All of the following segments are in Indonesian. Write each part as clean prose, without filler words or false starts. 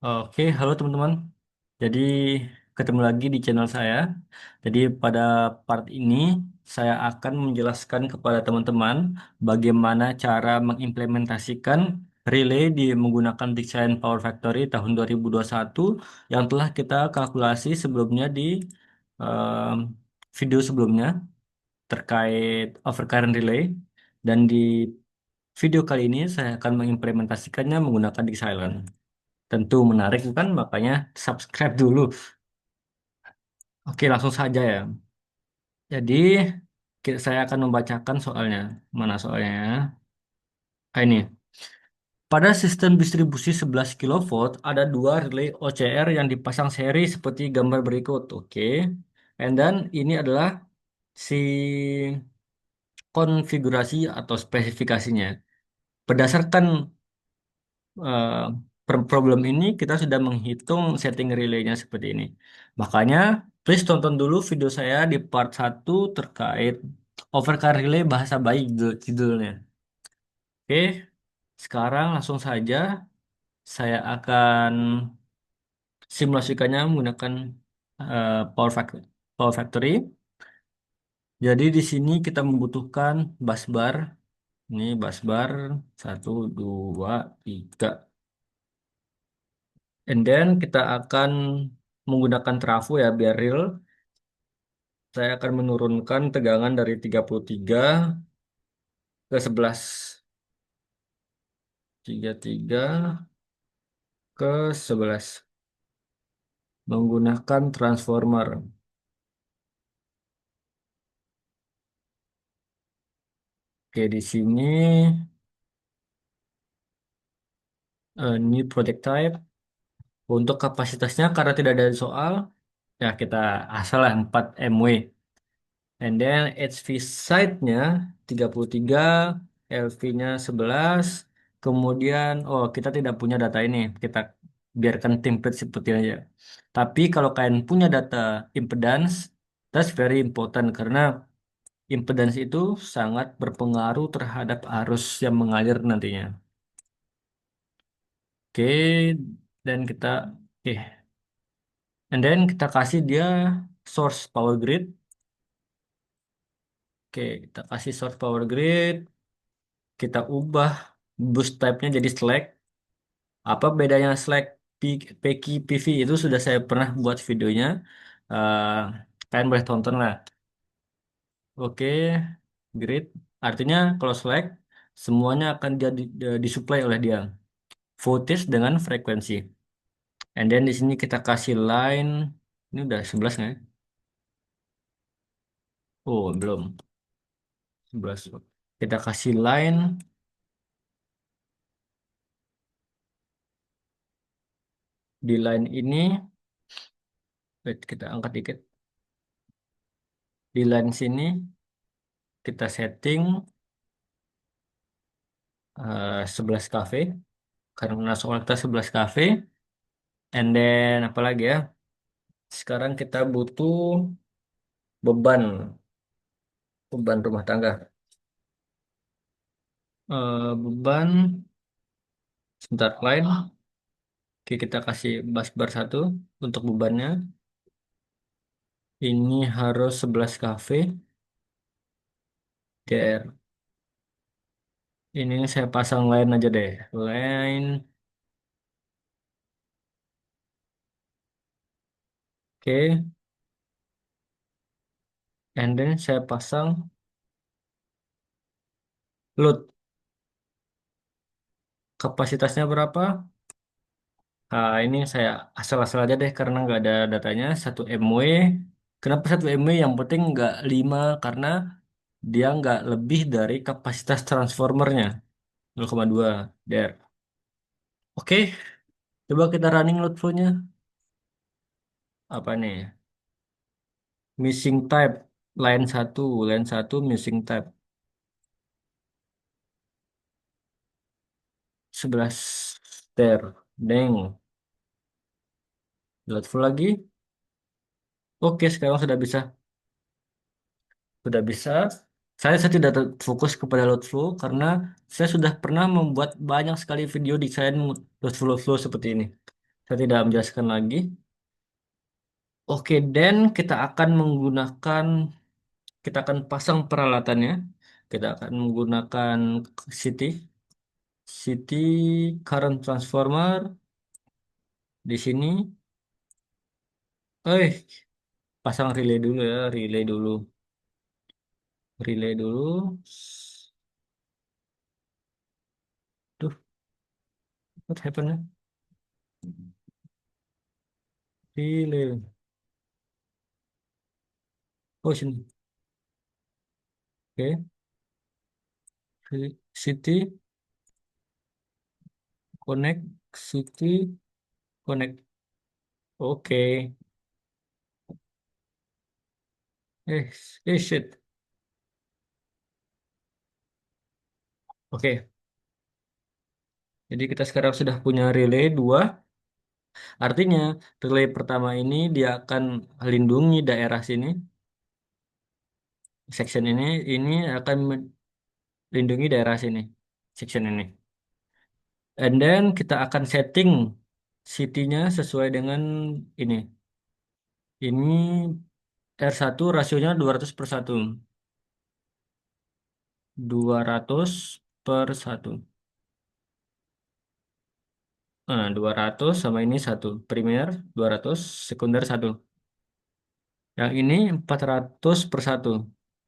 Oke, halo teman-teman. Jadi ketemu lagi di channel saya. Jadi pada part ini saya akan menjelaskan kepada teman-teman bagaimana cara mengimplementasikan relay di menggunakan Design Power Factory tahun 2021 yang telah kita kalkulasi sebelumnya di eh, video sebelumnya terkait overcurrent relay. Dan di video kali ini saya akan mengimplementasikannya menggunakan Design. Tentu menarik bukan? Makanya subscribe dulu. Oke, langsung saja ya. Jadi, saya akan membacakan soalnya. Mana soalnya? Ini. Pada sistem distribusi 11 kilovolt, ada dua relay OCR yang dipasang seri seperti gambar berikut. Oke. And then, ini adalah si konfigurasi atau spesifikasinya. Berdasarkan eh, problem ini kita sudah menghitung setting relaynya seperti ini. Makanya, please tonton dulu video saya di part 1 terkait overcar relay bahasa bayi judulnya. Oke, sekarang langsung saja saya akan simulasikannya menggunakan Power Factory. Jadi di sini kita membutuhkan bus bar. Ini bus bar 1, 2, 3. And then kita akan menggunakan trafo ya biar real. Saya akan menurunkan tegangan dari 33 ke 11. 33 ke 11. Menggunakan transformer. Oke, di sini new project type. Untuk kapasitasnya karena tidak ada soal, ya kita asal lah 4 MW. And then HV side-nya 33, LV-nya 11. Kemudian, oh kita tidak punya data ini. Kita biarkan template seperti aja. Tapi kalau kalian punya data impedance, that's very important karena impedance itu sangat berpengaruh terhadap arus yang mengalir nantinya. Oke, dan kita, oke, and then kita kasih dia source power grid. Oke, kita kasih source power grid. Kita ubah boost type-nya jadi slack. Apa bedanya slack PK PV itu sudah saya pernah buat videonya. Eh, Kalian boleh tonton lah. Oke, grid. Artinya kalau slack semuanya akan jadi disuplai oleh dia. Voltage dengan frekuensi. And then di sini kita kasih line. Ini udah 11 nggak ya? Oh, belum. 11. Kita kasih line. Di line ini, wait, kita angkat dikit. Di line sini kita setting 11 cafe karena soal kita 11 cafe. And then apa lagi ya? Sekarang kita butuh beban beban rumah tangga. Beban sebentar line. Oke, kita kasih bus bar 1 untuk bebannya. Ini harus 11 cafe DR. Ini saya pasang line aja deh. Line. Oke. And then saya pasang load. Kapasitasnya berapa? Nah, ini saya asal-asal aja deh karena nggak ada datanya. 1 MW. Kenapa 1 MW? Yang penting nggak 5 karena dia nggak lebih dari kapasitas transformernya. 0,2 der. Oke, coba kita running load flow-nya. Apa nih? Missing type. Line 1 missing type. 11 der. Deng. Load flow lagi. Oke, sekarang sudah bisa. Sudah bisa. Saya tidak fokus kepada load flow karena saya sudah pernah membuat banyak sekali video desain load flow seperti ini. Saya tidak menjelaskan lagi. Oke, dan kita akan pasang peralatannya. Kita akan menggunakan CT, CT current transformer di sini. Eh, pasang relay dulu ya, relay dulu. Duh, what happened? Relay. Oh, sini. Oke, CT connect, CT connect. Oke. Eh, shit. Oke, jadi kita sekarang sudah punya relay dua. Artinya, relay pertama ini dia akan melindungi daerah sini, section ini akan melindungi daerah sini, section ini. And then kita akan setting CT-nya sesuai dengan ini. Ini R1 rasionya 200/1. 200/1. Nah, 200 sama ini satu. Primer 200, sekunder satu. Yang ini 400/1.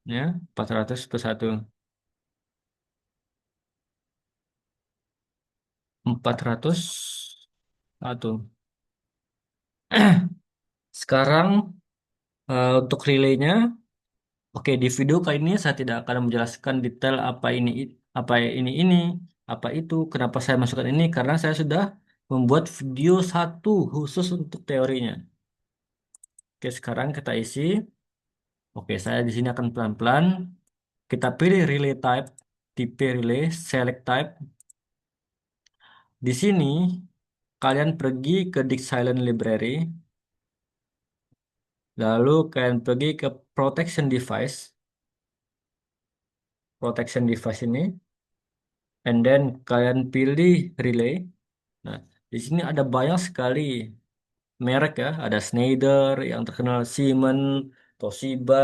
Ya, 400/1. 401. Sekarang untuk relaynya, oke di video kali ini saya tidak akan menjelaskan detail apa ini, apa itu, kenapa saya masukkan ini karena saya sudah membuat video satu khusus untuk teorinya. Oke, sekarang kita isi. Oke, saya di sini akan pelan-pelan. Kita pilih relay type, tipe relay, select type. Di sini kalian pergi ke Disk Silent Library, lalu kalian pergi ke protection device ini, and then kalian pilih relay. Nah, di sini ada banyak sekali merek ya, ada Schneider yang terkenal, Siemens, Toshiba.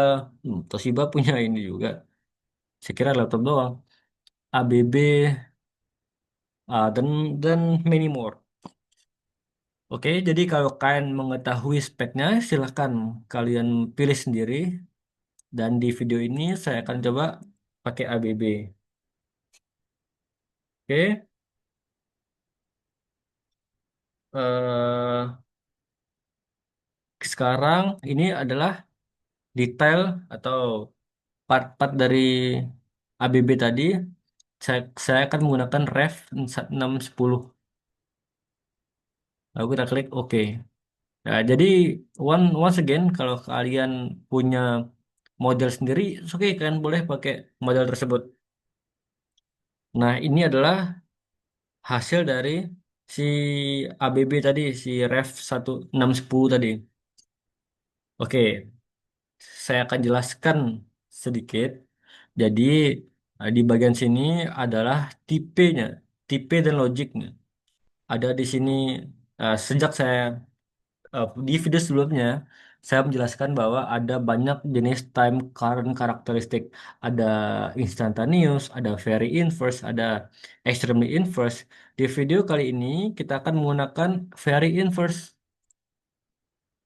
Toshiba punya ini juga. Saya kira laptop doang. ABB, dan many more. Oke, jadi kalau kalian mengetahui speknya, silahkan kalian pilih sendiri. Dan di video ini saya akan coba pakai ABB. Oke, eh sekarang ini adalah detail atau part-part dari ABB tadi. Saya akan menggunakan ref 610. Lalu kita klik OK. Nah, jadi once again kalau kalian punya model sendiri, oke kalian boleh pakai model tersebut. Nah, ini adalah hasil dari si ABB tadi, si ref 1610 tadi. Oke, saya akan jelaskan sedikit. Jadi di bagian sini adalah tipenya, tipe dan logiknya. Ada di sini sejak saya di video sebelumnya saya menjelaskan bahwa ada banyak jenis time current karakteristik. Ada instantaneous, ada very inverse, ada extremely inverse. Di video kali ini kita akan menggunakan very inverse.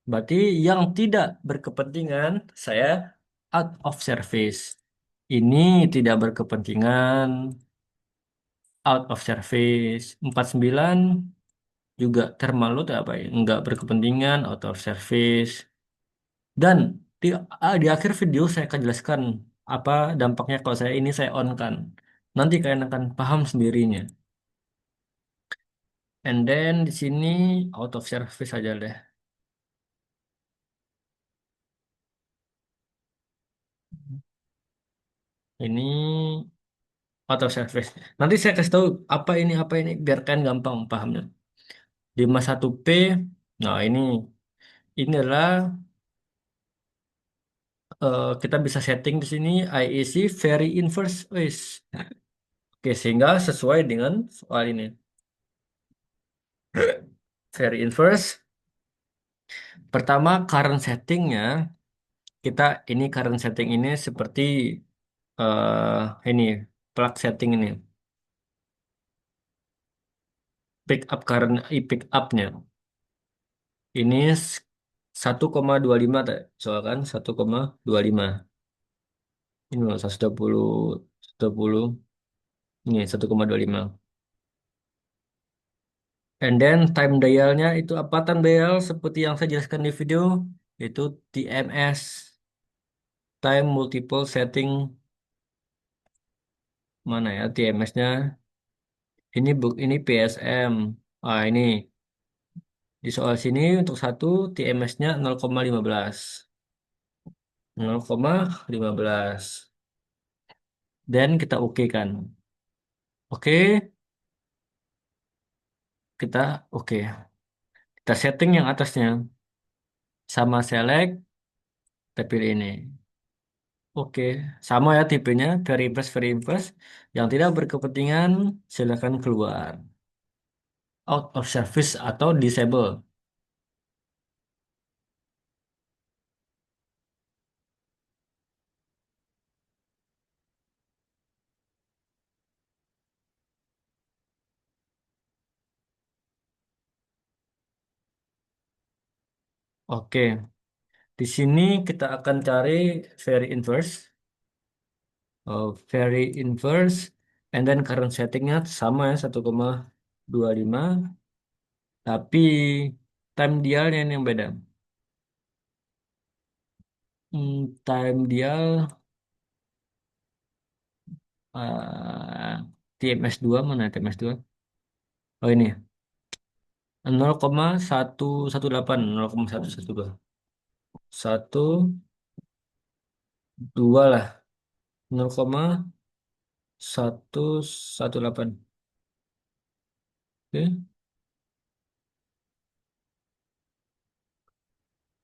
Berarti yang tidak berkepentingan saya out of service. Ini tidak berkepentingan, out of service. 49 juga thermal load apa ya? Nggak berkepentingan, out of service. Dan di akhir video saya akan jelaskan apa dampaknya kalau saya on kan. Nanti kalian akan paham sendirinya. And then di sini out of service aja deh. Ini out of service. Nanti saya kasih tahu apa ini biar kalian gampang pahamnya. 51P. Nah, ini adalah kita bisa setting di sini IEC very inverse. Wis. Oke, sehingga sesuai dengan soal ini. Very inverse. Pertama, current settingnya kita ini current setting ini seperti ini plug setting ini pick up current pick upnya ini 1,25 soal kan 1,25 ini loh 120 ini 1,25 and then time dialnya itu apa time dial seperti yang saya jelaskan di video itu TMS time multiple setting mana ya TMS-nya ini book ini PSM ini di soal sini untuk satu TMS-nya 0,15 0,15 dan kita oke kan oke kita oke kita setting yang atasnya sama select kita pilih ini oke sama ya tipenya very impress yang tidak berkepentingan silakan keluar out of service atau disable oke di sini kita akan cari very inverse very inverse and then current settingnya sama ya 1,25 tapi time dialnya ini yang beda. Time dial TMS 2 mana TMS 2? Oh ini 0,118 0,112 1 2 lah 0,118 oke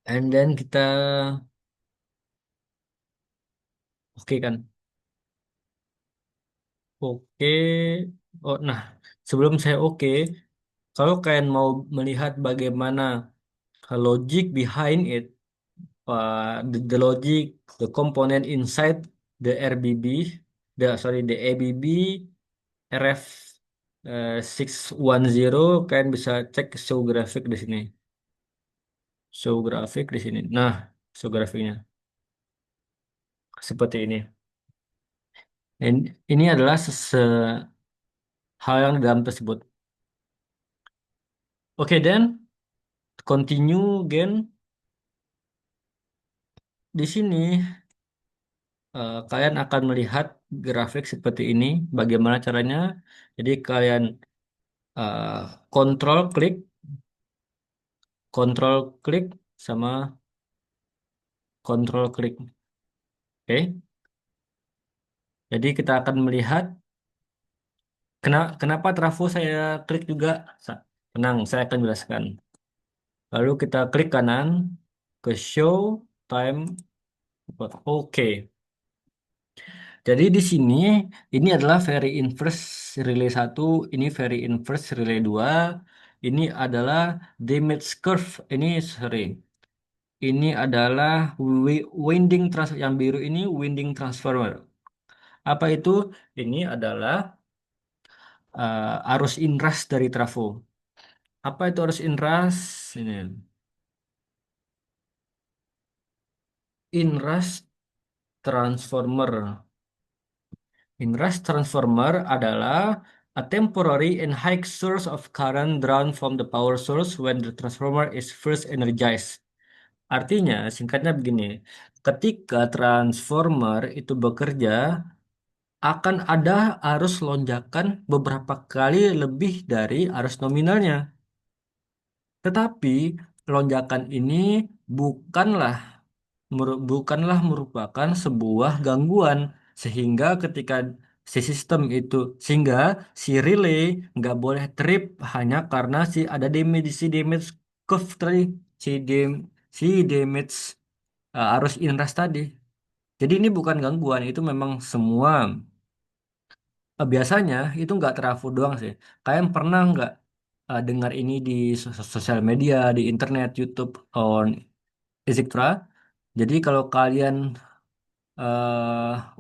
and then kita oke kan oke oh nah sebelum saya oke kalau kalian mau melihat bagaimana logic behind it the logic, the component inside the RBB, the ABB RF 610, kalian bisa cek show grafik di sini. Show grafik di sini. Nah, show grafiknya seperti ini. Ini adalah hal yang di dalam tersebut. Oke, then continue again di sini kalian akan melihat grafik seperti ini. Bagaimana caranya? Jadi kalian eh, kontrol klik kontrol klik sama kontrol klik. Oke. Jadi kita akan melihat kenapa trafo saya klik juga. Tenang, saya akan jelaskan. Lalu kita klik kanan ke show time. Oke. Jadi di sini ini adalah very inverse relay 1, ini very inverse relay 2, ini adalah damage curve. Ini sorry. Ini adalah winding transfer yang biru ini winding transformer. Apa itu? Ini adalah arus inrush dari trafo. Apa itu arus inrush? Ini inrush transformer. Inrush transformer adalah a temporary and high source of current drawn from the power source when the transformer is first energized. Artinya, singkatnya begini, ketika transformer itu bekerja, akan ada arus lonjakan beberapa kali lebih dari arus nominalnya. Tetapi lonjakan ini bukanlah bukanlah merupakan sebuah gangguan sehingga ketika sehingga si relay nggak boleh trip hanya karena si damage curve tadi si dam si damage arus inrush tadi. Jadi ini bukan gangguan, itu memang semua. Biasanya itu nggak trafo doang sih. Kalian pernah nggak dengar ini di sosial media, di internet, YouTube, on etc. Jadi kalau kalian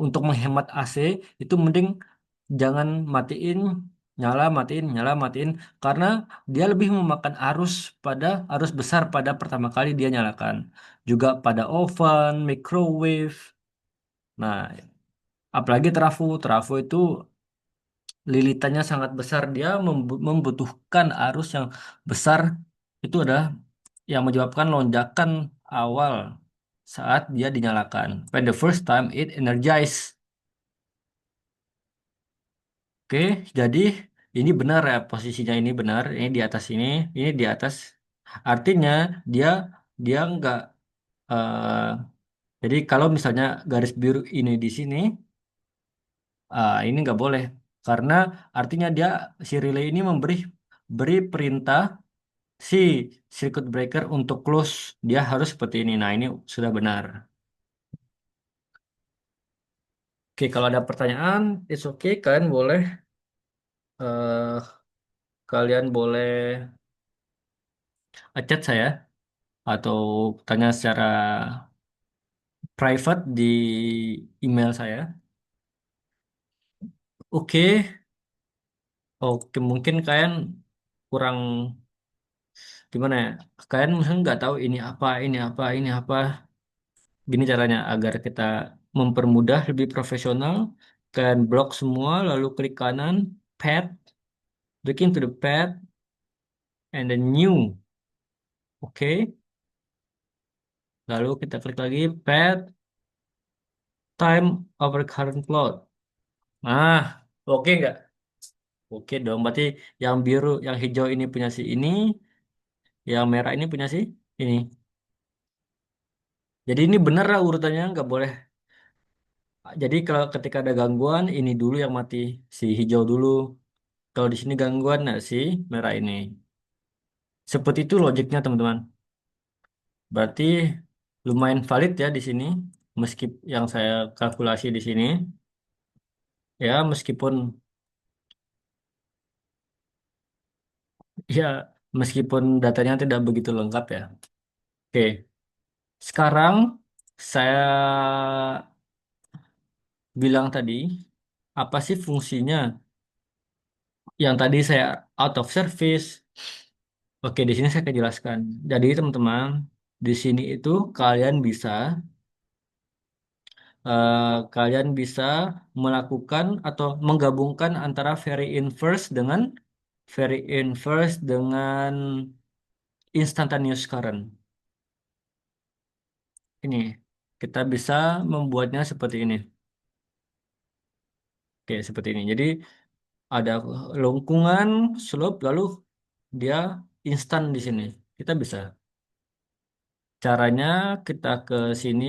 untuk menghemat AC itu mending jangan matiin, nyala, matiin karena dia lebih memakan arus besar pada pertama kali dia nyalakan. Juga pada oven, microwave. Nah, apalagi trafo itu lilitannya sangat besar. Dia membutuhkan arus yang besar. Itu adalah yang menyebabkan lonjakan awal saat dia dinyalakan. When the first time it energized. Oke, jadi ini benar ya posisinya ini benar. Ini di atas. Artinya dia dia nggak. eh, jadi kalau misalnya garis biru ini di sini, ini nggak boleh karena artinya si relay ini beri perintah si circuit breaker untuk close. Dia harus seperti ini. Nah, ini sudah benar. Oke, kalau ada pertanyaan, it's okay. Eh, kalian boleh chat saya atau tanya secara private di email saya. Oke, oke mungkin kalian kurang gimana ya? Kalian mungkin nggak tahu ini apa. Gini caranya agar kita mempermudah lebih profesional. Kalian blok semua, lalu klik kanan, pad, look into the pad, and then new. Oke, lalu kita klik lagi pad, time over current load. Nah, oke nggak? Oke dong, berarti yang biru, yang hijau ini punya si ini, yang merah ini punya si ini. Jadi ini bener lah urutannya, nggak boleh. Jadi kalau ketika ada gangguan, ini dulu yang mati, si hijau dulu. Kalau di sini gangguan, nah si merah ini. Seperti itu logiknya teman-teman. Berarti lumayan valid ya di sini, meski yang saya kalkulasi di sini, ya ya meskipun datanya tidak begitu lengkap ya. Oke, sekarang saya bilang tadi, apa sih fungsinya yang tadi saya out of service? Oke, di sini saya akan jelaskan. Jadi teman-teman, di sini itu kalian bisa melakukan atau menggabungkan antara very inverse dengan instantaneous current. Ini kita bisa membuatnya seperti ini. Oke, seperti ini. Jadi ada lengkungan, slope, lalu dia instan di sini. Kita bisa. Caranya kita ke sini,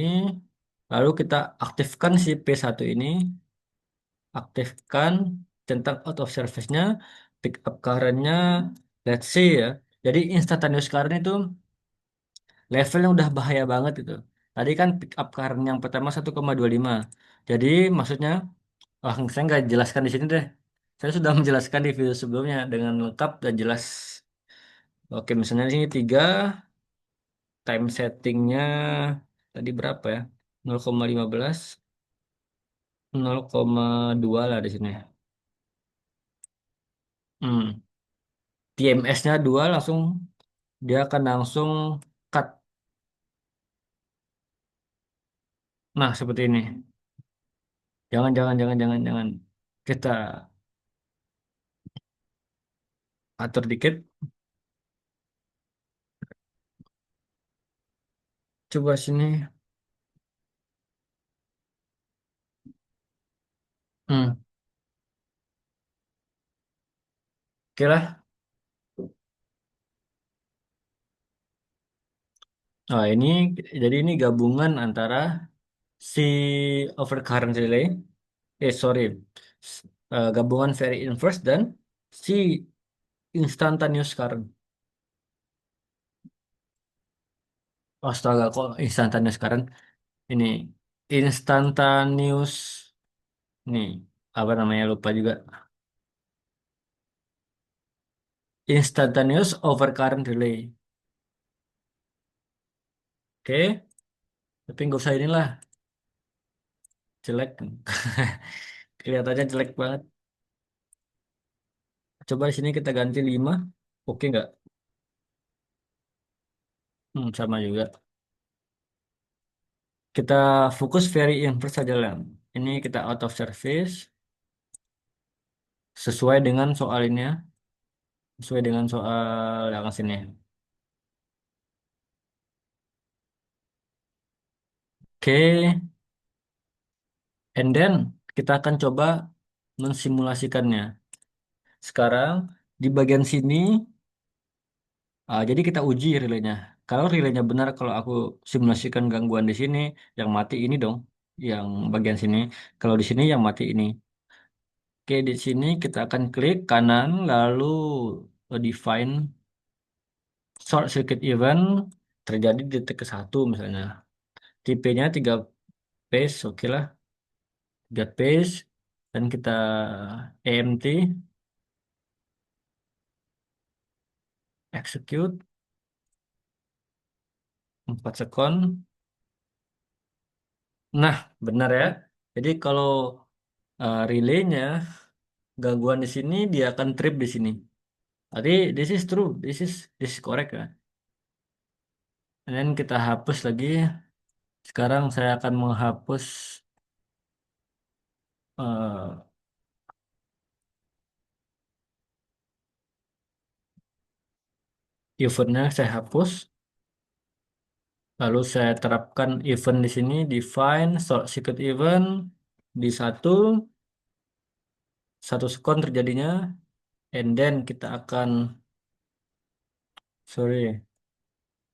lalu kita aktifkan si P1 ini, aktifkan tentang out of service-nya, pick up current-nya, let's see ya. Jadi instantaneous current itu level yang udah bahaya banget itu. Tadi kan pick up current yang pertama 1,25. Jadi maksudnya, saya nggak jelaskan di sini deh. Saya sudah menjelaskan di video sebelumnya dengan lengkap dan jelas. Oke, misalnya di sini 3, time settingnya tadi berapa ya? 0,15, 0,2 lah di sini. TMS-nya 2 langsung dia akan langsung cut. Nah, seperti ini. Jangan, jangan, jangan, jangan, jangan. Kita atur dikit. Coba sini. Hmm. Oke lah. Nah, ini gabungan antara si overcurrent relay, sorry, gabungan very inverse dan si instantaneous current. Astaga, kok instantaneous current? Ini instantaneous, nih, apa namanya lupa juga. Instantaneous overcurrent relay. Oke, tapi nggak usah inilah, jelek. Kelihatannya jelek banget. Coba di sini kita ganti 5. Oke nggak? Sama juga. Kita fokus very inverse saja lah. Ini kita out of service. Sesuai dengan soal ini ya. Sesuai dengan soal yang sini. Oke, and then kita akan coba mensimulasikannya. Sekarang di bagian sini, jadi kita uji relaynya. Kalau relaynya benar, kalau aku simulasikan gangguan di sini, yang mati ini dong, yang bagian sini. Kalau di sini yang mati ini. Oke, di sini kita akan klik kanan, lalu define short circuit event terjadi di detik ke satu misalnya. Tipenya 3 phase, oke lah, 3 phase. Dan kita EMT, execute 4 sekon. Nah, benar ya. Jadi kalau relaynya gangguan di sini, dia akan trip di sini. Tadi this is true, this is correct ya. Dan kita hapus lagi. Sekarang saya akan menghapus eh, eventnya, saya hapus. Lalu saya terapkan event di sini, define short circuit event di satu sekon terjadinya, and then kita akan, sorry,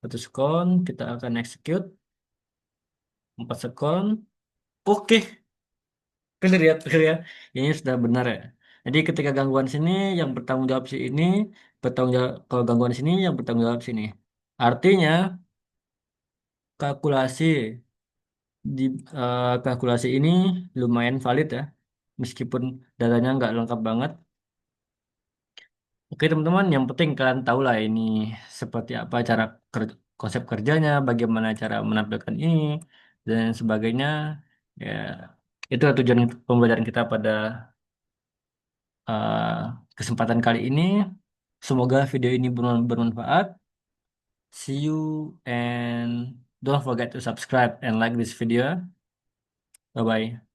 satu sekon kita akan execute 4 sekon. Oke, clear ya, clear ya. Ini sudah benar ya. Jadi ketika gangguan sini yang bertanggung jawab si ini, bertanggung jawab kalau gangguan sini yang bertanggung jawab sini. Artinya kalkulasi di kalkulasi ini lumayan valid ya, meskipun datanya nggak lengkap banget. Oke teman-teman, yang penting kalian tahu lah ini seperti apa cara konsep kerjanya, bagaimana cara menampilkan ini dan sebagainya. Ya, itu tujuan pembelajaran kita pada eh, kesempatan kali ini. Semoga video ini bermanfaat. See you and don't forget to subscribe and like this video. Bye bye.